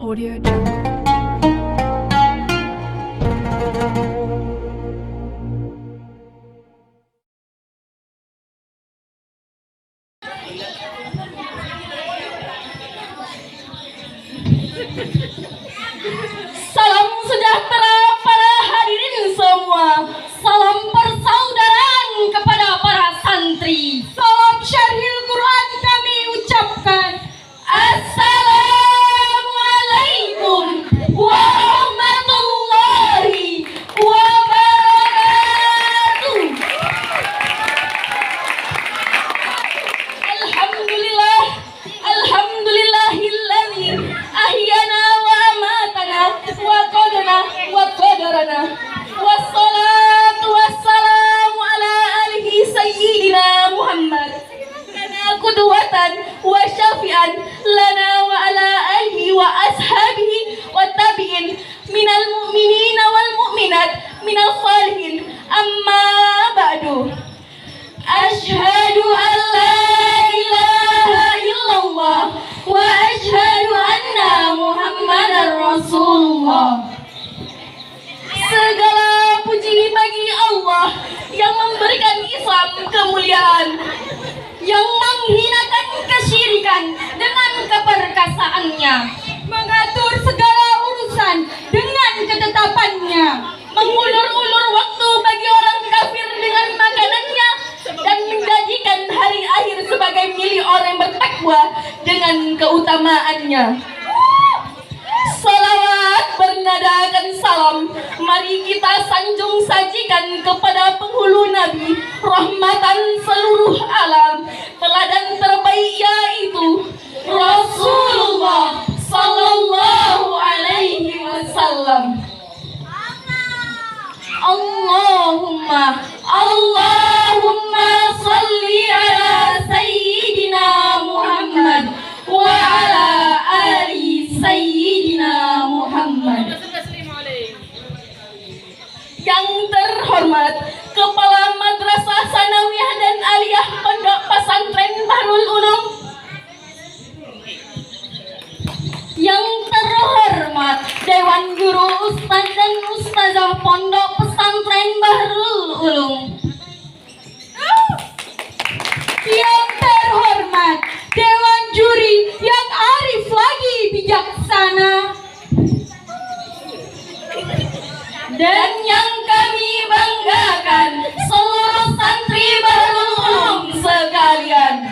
Audio Jungle. Salam sejahtera para hadirin semua. Salam persaudaraan kepada para santri. Salam syarhil Quran kami ucapkan. Assalamualaikum warahmatullahi wabarakatuh. Alhamdulillah, alhamdulillahilladzi ahyana wa amatana wa qadana wa qadarana. Wassalatu wassalamu ala alihi sayyidina Muhammad. Lana qudwatan wa syafi'an lana wa ala alihi wa ashabihi wa tabi'in minal mu'minina wal mu'minat minal salihin. Amma ba'du. Asyhadu an la ilaha illallah wa asyhadu anna Muhammadar Rasulullah. Segala puji bagi Allah yang memberikan Islam kemuliaan, yang menghinakan kesyirikan dengan keperkasaannya, mengatur segala urusan dengan ketetapannya, mengulur-ulur waktu bagi orang kafir dengan makanannya, dan menjadikan hari akhir sebagai milik orang bertakwa dengan keutamaannya. Salawat bernadakan salam, mari kita sanjung sajikan kepada penghulu Nabi, rahmatan seluruh alam, teladan terbaik yaitu Rasulullah sallallahu alaihi wasallam. Allahumma salli ala sayyidina Muhammad wa ala ali sayyidina Muhammad. Yang terhormat Kepala Madrasah Sanawiyah dan Aliyah Pondok Pesantren Bahrul Ulum, yang terhormat Dewan Guru Ustaz dan Ustazah Pondok Pesantren Bahrul Ulum, yang terhormat Dewan Juri yang arif lagi bijaksana, dan yang kami banggakan seluruh santri Bahrul Ulum sekalian.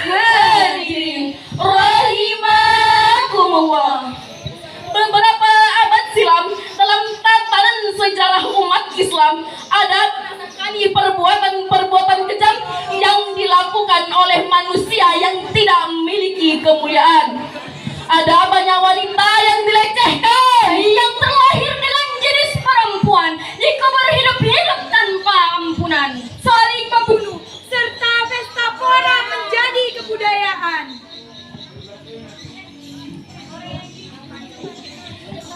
Hadirin rahimakumullah. Beberapa abad silam dalam tatanan sejarah umat Islam ada kali perbuatan-perbuatan kejam yang dilakukan oleh manusia yang tidak memiliki kemuliaan. Ada banyak wanita yang dilecehkan, yang terlahir dengan jenis perempuan, dikubur hidup-hidup tanpa ampunan, saling membunuh, serta pesta pora menjadi kebudayaan.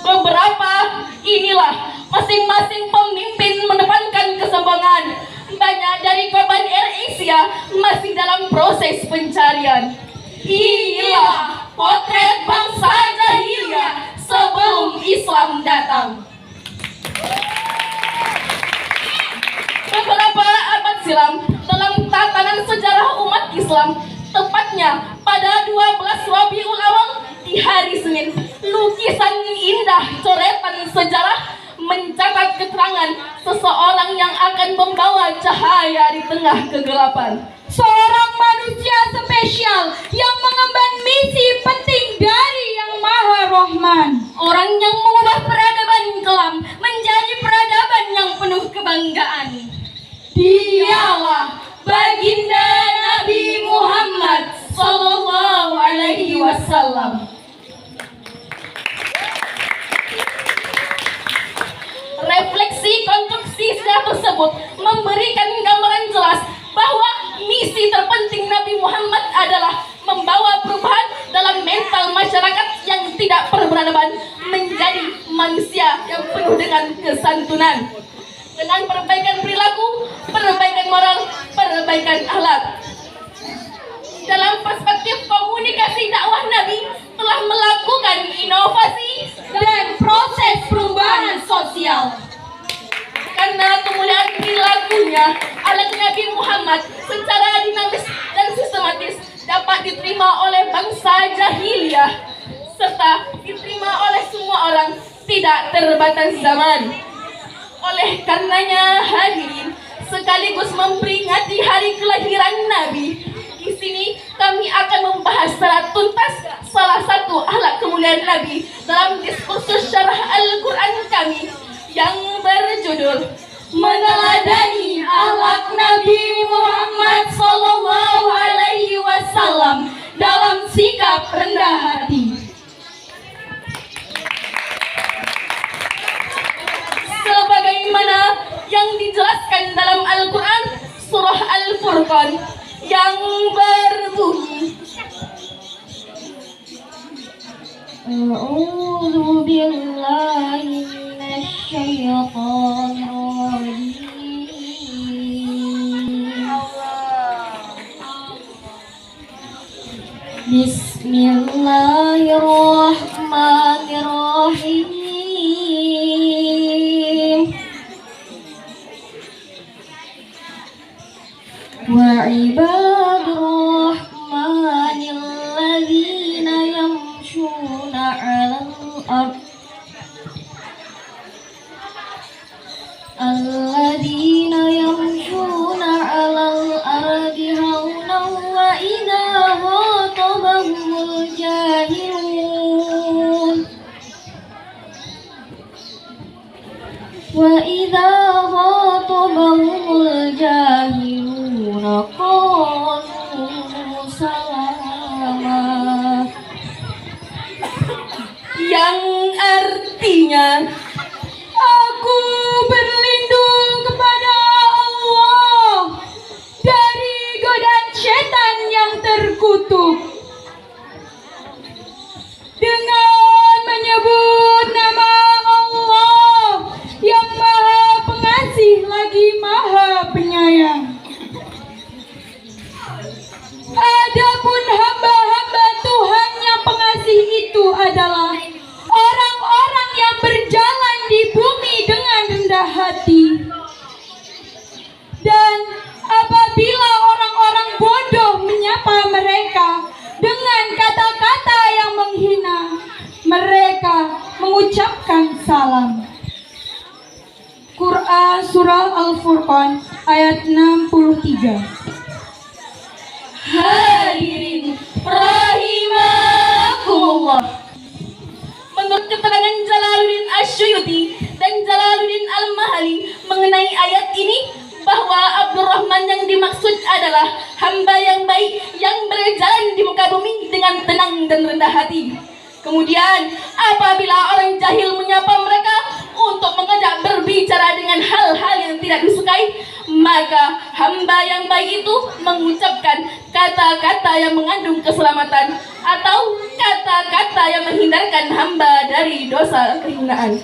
Beberapa inilah masing-masing pemimpin mendepankan kesombongan. Banyak dari korban AirAsia masih dalam proses pencarian. Inilah potret bangsa jahiliyah sebelum Islam datang. Beberapa abad silam dalam tatanan sejarah umat Islam, tepatnya pada 12 Rabiul Awal di hari Senin, lukisan indah coretan sejarah mencatat keterangan seseorang yang akan membawa cahaya di tengah kegelapan. Seorang manusia spesial yang mengemban misi penting dari Yang Maha Rahman. Orang yang mengubah peradaban kelam menjadi peradaban yang penuh kebanggaan. Dialah baginda Nabi Muhammad sallallahu alaihi wasallam. Refleksi konstruksi sejarah tersebut memberikan gambaran jelas bahwa misi terpenting Nabi Muhammad adalah membawa perubahan dalam mental masyarakat yang tidak berperadaban menjadi manusia yang penuh dengan kesantunan, dengan perbaikan perilaku, perbaikan moral, perbaikan akhlak. Dalam perspektif komunikasi Muhammad secara dinamis dan sistematis dapat diterima oleh bangsa jahiliyah serta diterima oleh semua orang, tidak terbatas zaman. Oleh karenanya hadirin, sekaligus memperingati hari kelahiran Nabi, di sini kami akan membahas secara tuntas salah satu akhlak kemuliaan Nabi dalam diskursus syarah Al-Quran kami yang berjudul Meneladani Akhlak Nabi Muhammad Sallallahu Alaihi Wasallam dalam sikap rendah hati. Sebagaimana yang dijelaskan dalam Al-Quran surah Al-Furqan yang berbunyi, A'udzu billahi minasyaitonir rajim. Bismillahirrahmanirrahim. Wa ibadur rahmanil ladzina yamshuna 'alal ard alladzina yamshuna 'alal ardi hawnan wa idza khatabahumul jahilun qalu salama, yang artinya aku berlindung kepada Allah dari godaan setan yang terkutuk dengan menyebut nama Allah yang Maha Pengasih lagi Maha Penyayang. Adapun hamba-hamba Tuhan yang pengasih itu adalah orang-orang yang berjalan di bumi dengan rendah hati. Dan apabila orang-orang bodoh menyapa mereka dengan kata-kata yang menghina, mereka mengucapkan salam. Quran Surah Al-Furqan ayat 63. Hadirin rahimakumullah, menurut keterangan Jalaluddin Asyuyuti dan Jalaluddin Al-Mahali mengenai ayat ini, bahwa Abdurrahman yang dimaksud adalah hamba yang baik yang berjalan di muka bumi dengan tenang dan rendah hati. Kemudian apabila orang jahil menyapa mereka untuk mengajak berbicara dengan hal-hal yang tidak disukai, maka hamba yang baik itu mengucapkan kata-kata yang mengandung keselamatan atau kata-kata yang menghindarkan hamba dari dosa kehinaan.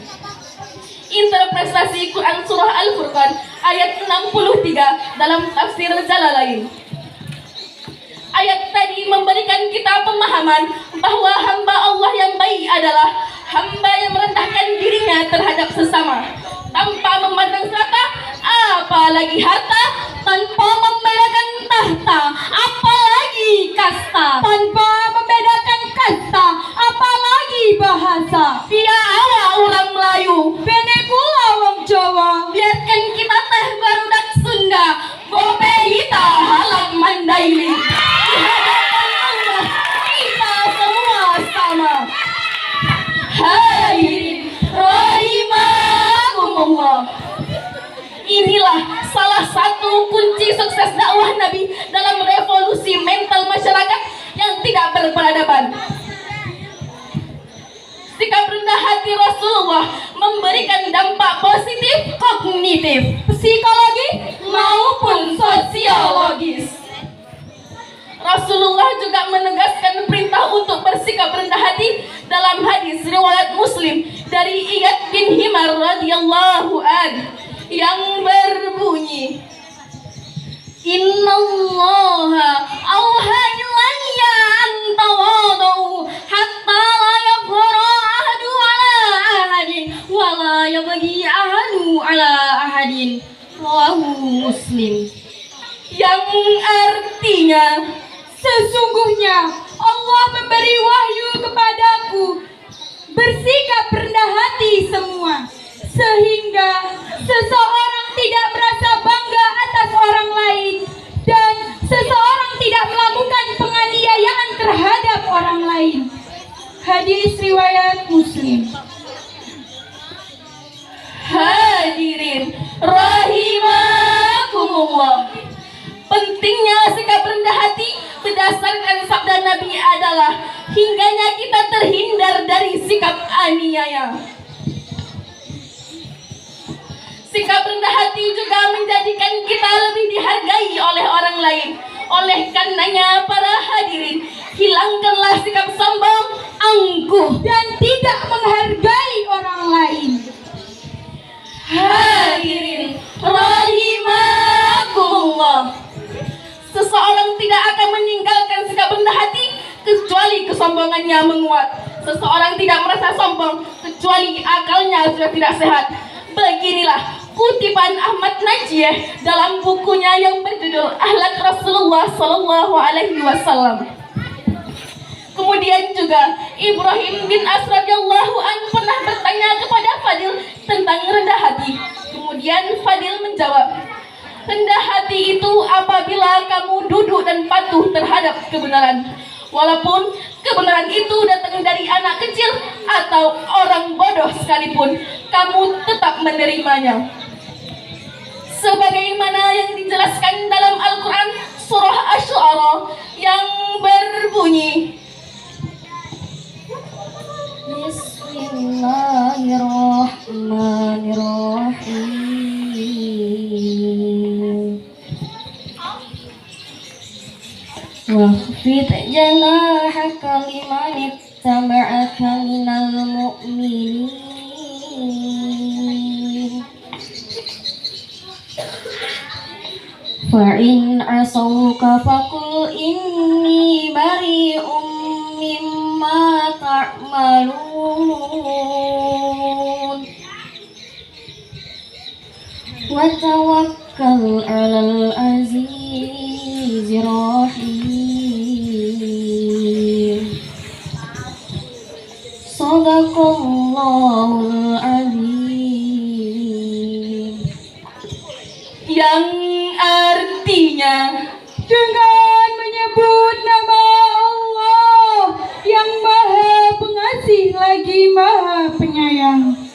Interpretasi Quran Surah Al-Furqan ayat 63 dalam tafsir Jalalain. Ayat tadi memberikan kita pemahaman bahwa hamba Allah yang baik adalah hamba yang merendahkan dirinya terhadap sesama, tanpa memandang strata, apalagi harta, tanpa membedakan tahta, apalagi kasta, tanpa membedakan kasta, apalagi bahasa. Dia awak orang Melayu, bene kula wong Jawa. Biarkan kita teh barudak Sunda, gope kita halak Mandailing. Di hadapan Allah kita semua sama. Hadirin rahimakumullah, inilah salah satu kunci sukses dakwah Nabi dalam revolusi mental masyarakat yang tidak berperadaban. Sikap rendah hati Rasulullah memberikan dampak positif kognitif, psikologi maupun sosiologis. Rasulullah juga menegaskan perintah untuk bersikap rendah hati dalam hadis riwayat Muslim dari Iyad bin Himar radhiyallahu anhu yang berbunyi, Innallaha auha ilayya an tawadu hatta la yafkhara ahadu ala ahadin wa la yabghi ahadu ala ahadin. Rawahu Muslim. Yang artinya? Sesungguhnya Allah memberi wahyu kepadaku, bersikap rendah hati semua, sehingga seseorang tidak merasa bangga atas orang lain dan seseorang tidak melakukan penganiayaan terhadap orang lain. Hadis riwayat Muslim. Hadirin rahimakumullah, pentingnya sikap rendah hati berdasarkan sabda Nabi adalah hingganya kita terhindar dari sikap aniaya. Sikap rendah hati juga menjadikan kita lebih dihargai oleh orang lain. Oleh karenanya para hadirin, hilangkanlah sikap sombong, angkuh, dan tidak menghargai orang lain. Hadirin rahimakumullah, seseorang tidak akan meninggalkan sikap rendah hati kecuali kesombongannya menguat. Seseorang tidak merasa sombong kecuali akalnya sudah tidak sehat. Beginilah kutipan Ahmad Najih dalam bukunya yang berjudul Akhlak Rasulullah Sallallahu Alaihi Wasallam. Kemudian juga Ibrahim bin As radhiyallahu anhu pernah bertanya kepada Fadil tentang rendah hati. Kemudian Fadil menjawab, rendah hati itu apabila kamu duduk dan patuh terhadap kebenaran, walaupun kebenaran itu datang dari anak kecil atau orang bodoh sekalipun, kamu tetap menerimanya. Sebagaimana yang dijelaskan dalam Al-Quran surah Asy-Syu'ara yang berbunyi, Bismillahirrahmanirrahim. Wahfid janahaka liman ittaba'aka minal mu'minin. Fa'in asawka faqul inni bari'um mimma ta'malun wa tawakkal 'alal azizir rahim. Shadaqallahul azim. Yang artinya, Dengan menyebut nama Allah yang Maha Pengasih lagi Maha Penyayang,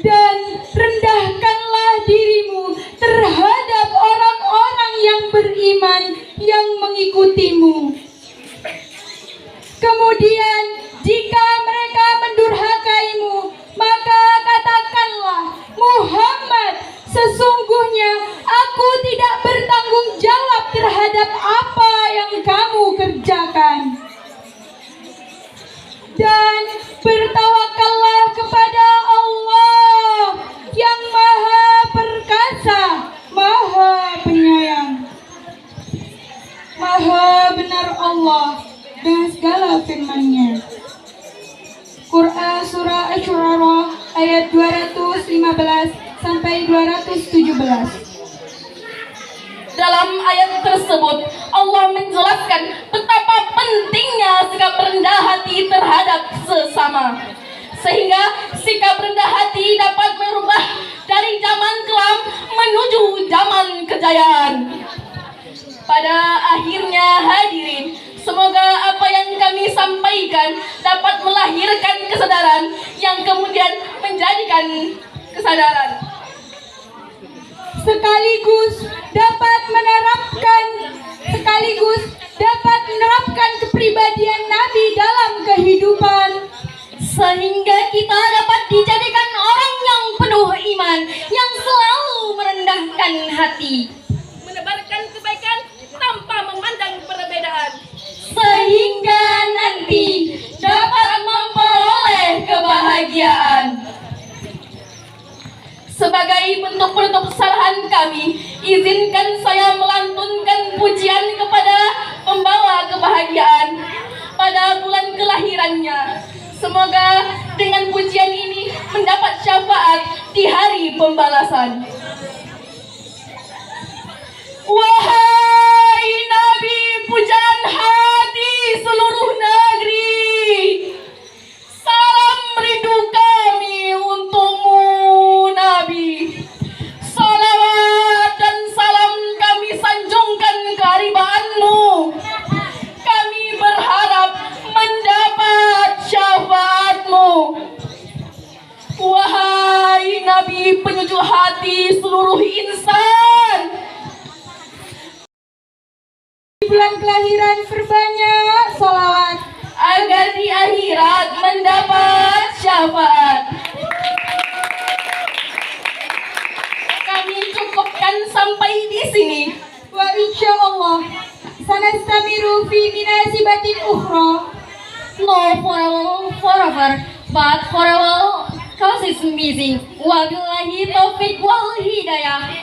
dan rendahkanlah dirimu terhadap orang-orang yang beriman yang mengikutimu. Kemudian jika mereka mendurhakaimu, maka katakanlah, Muhammad, sesungguhnya aku tidak bertanggung jawab terhadap apa yang kamu kerjakan. Dan bertawakallah kepada Allah yang Maha Perkasa, Maha Penyayang. Maha benar Allah dengan segala firman-Nya. Quran Surah Asy-Syu'ara ayat 215 sampai 217. dalam ayat tersebut Allah menjelaskan betapa pentingnya sikap rendah hati terhadap sesama, sehingga sikap rendah hati dapat merubah dari zaman kelam menuju zaman kejayaan. Pada akhirnya hadirin, semoga apa yang kami sampaikan dapat melahirkan kesadaran yang kemudian menjadikan kesadaran, sekaligus dapat menerapkan kepribadian Nabi dalam kehidupan, sehingga kita dapat dijadikan orang yang penuh iman, yang selalu merendahkan hati, menebarkan kebaikan tanpa memandang perbedaan, sehingga nanti dapat memperoleh kebahagiaan. Sebagai bentuk penutup sarahan kami, izinkan saya melantunkan pujian kepada pembawa kebahagiaan pada bulan kelahirannya. Semoga dengan pujian ini mendapat syafaat di hari pembalasan. Wahai pujaan hati seluruh negeri. Salam rindu kami untukmu Nabi. Salawat dan salam kami sanjungkan keharibanmu. Kami berharap mendapat syafaatmu. Wahai Nabi penyejuk hati seluruh insan, Di bulan kelahiran perbanyak salawat agar di akhirat mendapat syafaat. Kami cukupkan sampai di sini. wa insyaallah sanastamiru fi minasibatin ukhra. No forever, but forever cause is missing. Wabillahi taufiq wal hidayah.